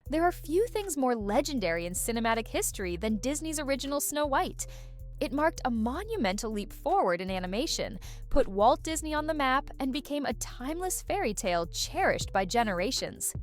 There are few things more legendary in cinematic history than Disney's original Snow White. It marked a monumental leap forward in animation, put Walt Disney on the map, and became a timeless fairy tale cherished by generations.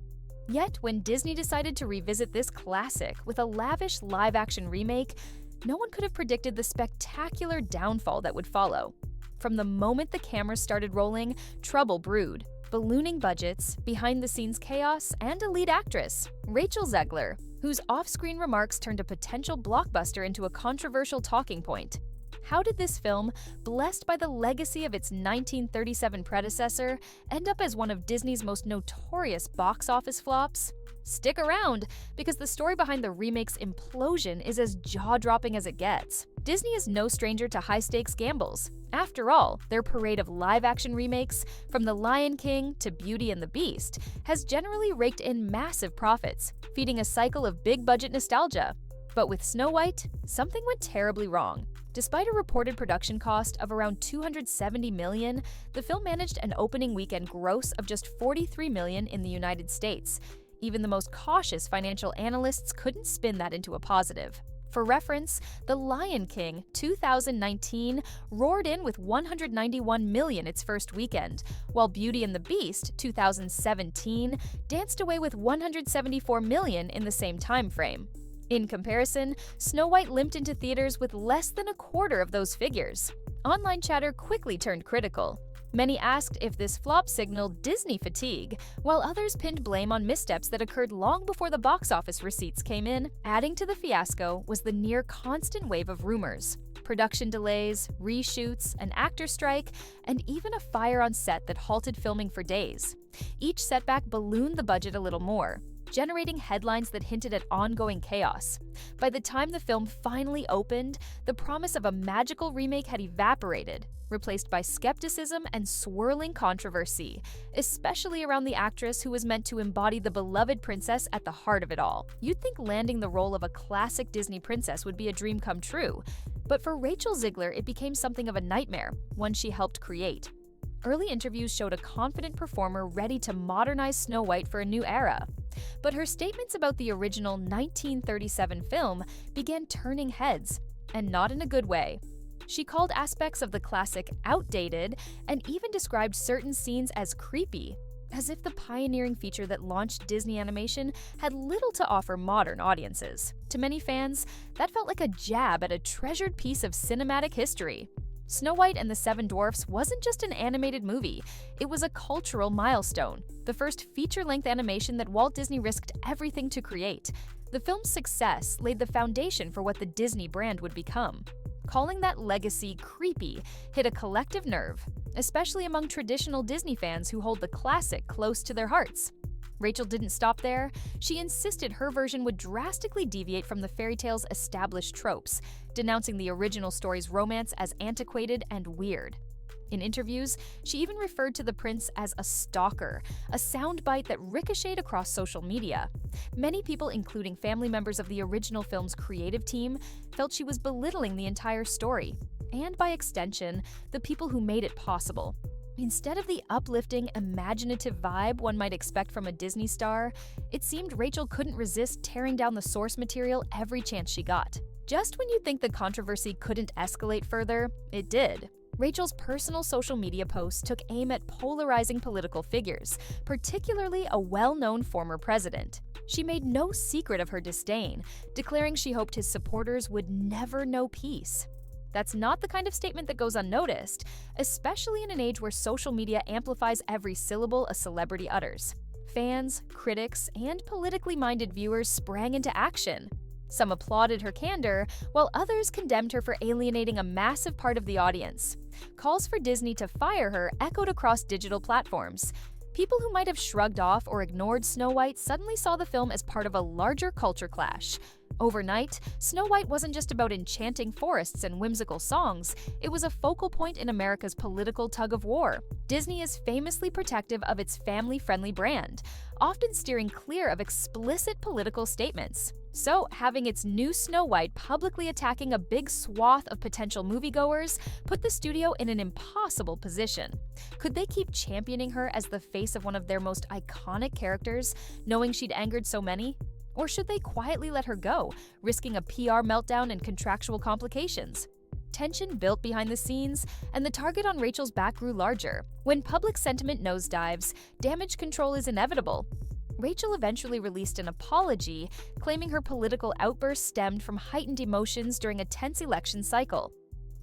Yet, when Disney decided to revisit this classic with a lavish live-action remake, no one could have predicted the spectacular downfall that would follow. From the moment the cameras started rolling, trouble brewed. Ballooning budgets, behind-the-scenes chaos, and a lead actress, Rachel Zegler, whose off-screen remarks turned a potential blockbuster into a controversial talking point. How did this film, blessed by the legacy of its 1937 predecessor, end up as one of Disney's most notorious box office flops? Stick around, because the story behind the remake's implosion is as jaw-dropping as it gets. Disney is no stranger to high-stakes gambles. After all, their parade of live-action remakes, from The Lion King to Beauty and the Beast, has generally raked in massive profits, feeding a cycle of big-budget nostalgia. But with Snow White, something went terribly wrong. Despite a reported production cost of around $270 million, the film managed an opening weekend gross of just $43 million in the United States. Even the most cautious financial analysts couldn't spin that into a positive. For reference, The Lion King 2019 roared in with $191 million its first weekend, while Beauty and the Beast 2017 danced away with $174 million in the same time frame. In comparison, Snow White limped into theaters with less than a quarter of those figures. Online chatter quickly turned critical. Many asked if this flop signaled Disney fatigue, while others pinned blame on missteps that occurred long before the box office receipts came in. Adding to the fiasco was the near-constant wave of rumors. Production delays, reshoots, an actor strike, and even a fire on set that halted filming for days. Each setback ballooned the budget a little more, generating headlines that hinted at ongoing chaos. By the time the film finally opened, the promise of a magical remake had evaporated, replaced by skepticism and swirling controversy, especially around the actress who was meant to embody the beloved princess at the heart of it all. You'd think landing the role of a classic Disney princess would be a dream come true, but for Rachel Zgler, it became something of a nightmare, one she helped create. Early interviews showed a confident performer ready to modernize Snow White for a new era. But her statements about the original 1937 film began turning heads, and not in a good way. She called aspects of the classic outdated and even described certain scenes as creepy, as if the pioneering feature that launched Disney animation had little to offer modern audiences. To many fans, that felt like a jab at a treasured piece of cinematic history. Snow White and the Seven Dwarfs wasn't just an animated movie, it was a cultural milestone, the first feature-length animation that Walt Disney risked everything to create. The film's success laid the foundation for what the Disney brand would become. Calling that legacy creepy hit a collective nerve, especially among traditional Disney fans who hold the classic close to their hearts. Rachel didn't stop there. She insisted her version would drastically deviate from the fairy tale's established tropes, denouncing the original story's romance as antiquated and weird. In interviews, she even referred to the prince as a stalker, a soundbite that ricocheted across social media. Many people, including family members of the original film's creative team, felt she was belittling the entire story, and by extension, the people who made it possible. Instead of the uplifting, imaginative vibe one might expect from a Disney star, it seemed Rachel couldn't resist tearing down the source material every chance she got. Just when you'd think the controversy couldn't escalate further, it did. Rachel's personal social media posts took aim at polarizing political figures, particularly a well-known former president. She made no secret of her disdain, declaring she hoped his supporters would never know peace. That's not the kind of statement that goes unnoticed, especially in an age where social media amplifies every syllable a celebrity utters. Fans, critics, and politically minded viewers sprang into action. Some applauded her candor, while others condemned her for alienating a massive part of the audience. Calls for Disney to fire her echoed across digital platforms. People who might have shrugged off or ignored Snow White suddenly saw the film as part of a larger culture clash. Overnight, Snow White wasn't just about enchanting forests and whimsical songs, it was a focal point in America's political tug-of-war. Disney is famously protective of its family-friendly brand, often steering clear of explicit political statements. So, having its new Snow White publicly attacking a big swath of potential moviegoers put the studio in an impossible position. Could they keep championing her as the face of one of their most iconic characters, knowing she'd angered so many? Or should they quietly let her go, risking a PR meltdown and contractual complications? Tension built behind the scenes, and the target on Rachel's back grew larger. When public sentiment nosedives, damage control is inevitable. Rachel eventually released an apology, claiming her political outburst stemmed from heightened emotions during a tense election cycle.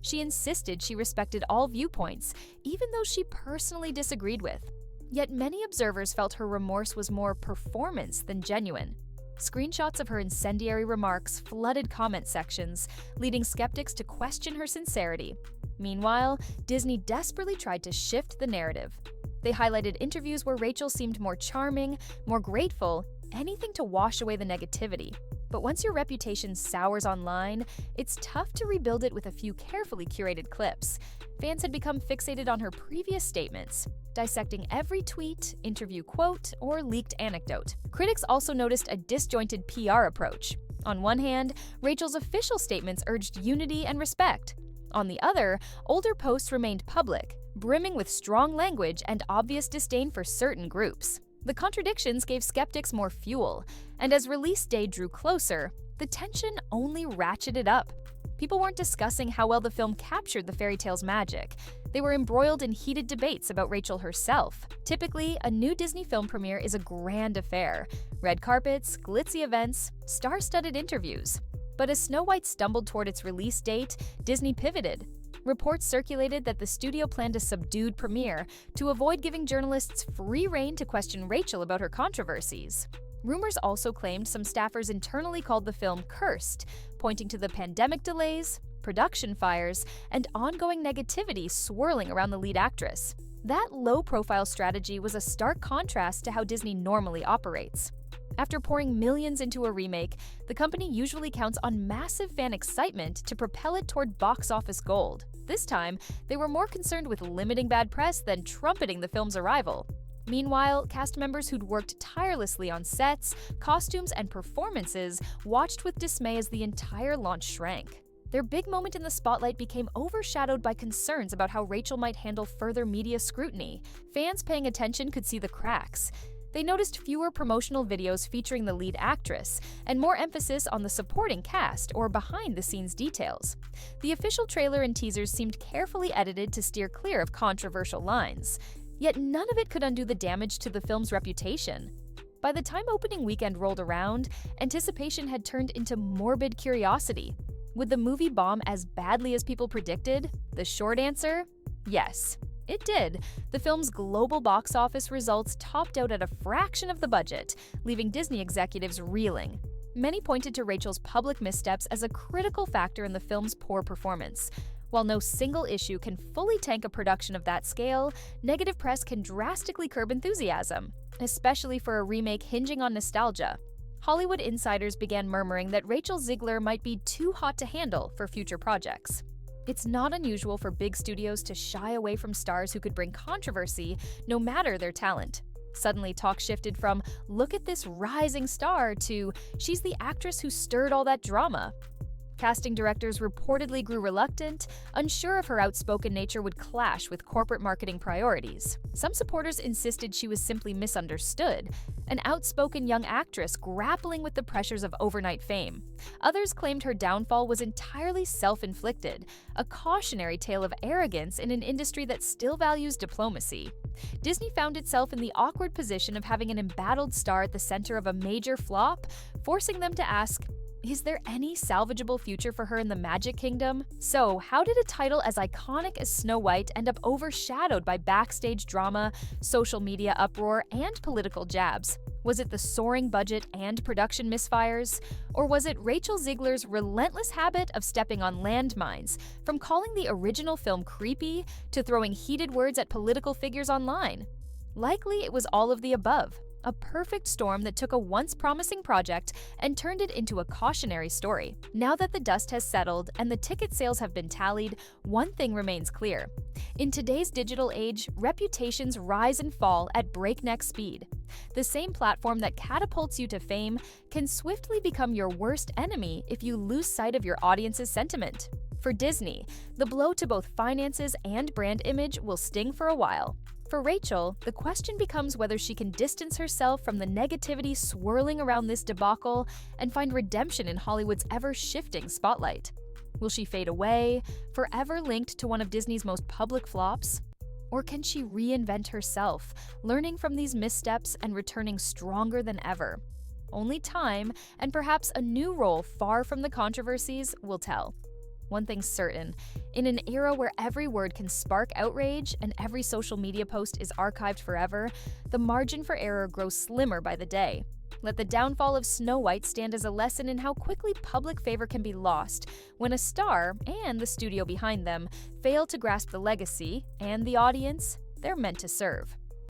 She insisted she respected all viewpoints, even those she personally disagreed with. Yet many observers felt her remorse was more performance than genuine. Screenshots of her incendiary remarks flooded comment sections, leading skeptics to question her sincerity. Meanwhile, Disney desperately tried to shift the narrative. They highlighted interviews where Rachel seemed more charming, more grateful, anything to wash away the negativity. But once your reputation sours online, it's tough to rebuild it with a few carefully curated clips. Fans had become fixated on her previous statements, dissecting every tweet, interview quote, or leaked anecdote. Critics also noticed a disjointed PR approach. On one hand, Rachel's official statements urged unity and respect. On the other, older posts remained public, brimming with strong language and obvious disdain for certain groups. The contradictions gave skeptics more fuel, and as release day drew closer, the tension only ratcheted up. People weren't discussing how well the film captured the fairy tale's magic. They were embroiled in heated debates about Rachel herself. Typically, a new Disney film premiere is a grand affair. Red carpets, glitzy events, star-studded interviews. But as Snow White stumbled toward its release date, Disney pivoted. Reports circulated that the studio planned a subdued premiere to avoid giving journalists free rein to question Rachel about her controversies. Rumors also claimed some staffers internally called the film cursed, pointing to the pandemic delays, production fires, and ongoing negativity swirling around the lead actress. That low-profile strategy was a stark contrast to how Disney normally operates. After pouring millions into a remake, the company usually counts on massive fan excitement to propel it toward box office gold. This time, they were more concerned with limiting bad press than trumpeting the film's arrival. Meanwhile, cast members who'd worked tirelessly on sets, costumes, and performances watched with dismay as the entire launch shrank. Their big moment in the spotlight became overshadowed by concerns about how Rachel might handle further media scrutiny. Fans paying attention could see the cracks. They noticed fewer promotional videos featuring the lead actress, and more emphasis on the supporting cast or behind-the-scenes details. The official trailer and teasers seemed carefully edited to steer clear of controversial lines. Yet none of it could undo the damage to the film's reputation. By the time opening weekend rolled around, anticipation had turned into morbid curiosity. Would the movie bomb as badly as people predicted? The short answer? Yes. It did. The film's global box office results topped out at a fraction of the budget, leaving Disney executives reeling. Many pointed to Rachel's public missteps as a critical factor in the film's poor performance. While no single issue can fully tank a production of that scale, negative press can drastically curb enthusiasm, especially for a remake hinging on nostalgia. Hollywood insiders began murmuring that Rachel Zgler might be too hot to handle for future projects. It's not unusual for big studios to shy away from stars who could bring controversy, no matter their talent. Suddenly, talk shifted from, "Look at this rising star," to, "She's the actress who stirred all that drama." Casting directors reportedly grew reluctant, unsure if her outspoken nature would clash with corporate marketing priorities. Some supporters insisted she was simply misunderstood, an outspoken young actress grappling with the pressures of overnight fame. Others claimed her downfall was entirely self-inflicted, a cautionary tale of arrogance in an industry that still values diplomacy. Disney found itself in the awkward position of having an embattled star at the center of a major flop, forcing them to ask, is there any salvageable future for her in the Magic Kingdom? So, how did a title as iconic as Snow White end up overshadowed by backstage drama, social media uproar, and political jabs? Was it the soaring budget and production misfires? Or was it Rachel Zegler's relentless habit of stepping on landmines, from calling the original film creepy to throwing heated words at political figures online? Likely it was all of the above. A perfect storm that took a once promising project and turned it into a cautionary story. Now that the dust has settled and the ticket sales have been tallied, one thing remains clear. In today's digital age, reputations rise and fall at breakneck speed. The same platform that catapults you to fame can swiftly become your worst enemy if you lose sight of your audience's sentiment. For Disney, the blow to both finances and brand image will sting for a while. For Rachel, the question becomes whether she can distance herself from the negativity swirling around this debacle and find redemption in Hollywood's ever-shifting spotlight. Will she fade away, forever linked to one of Disney's most public flops? Or can she reinvent herself, learning from these missteps and returning stronger than ever? Only time, and perhaps a new role far from the controversies, will tell. One thing's certain, in an era where every word can spark outrage and every social media post is archived forever, the margin for error grows slimmer by the day. Let the downfall of Snow White stand as a lesson in how quickly public favor can be lost when a star, and the studio behind them, fail to grasp the legacy and the audience they're meant to serve.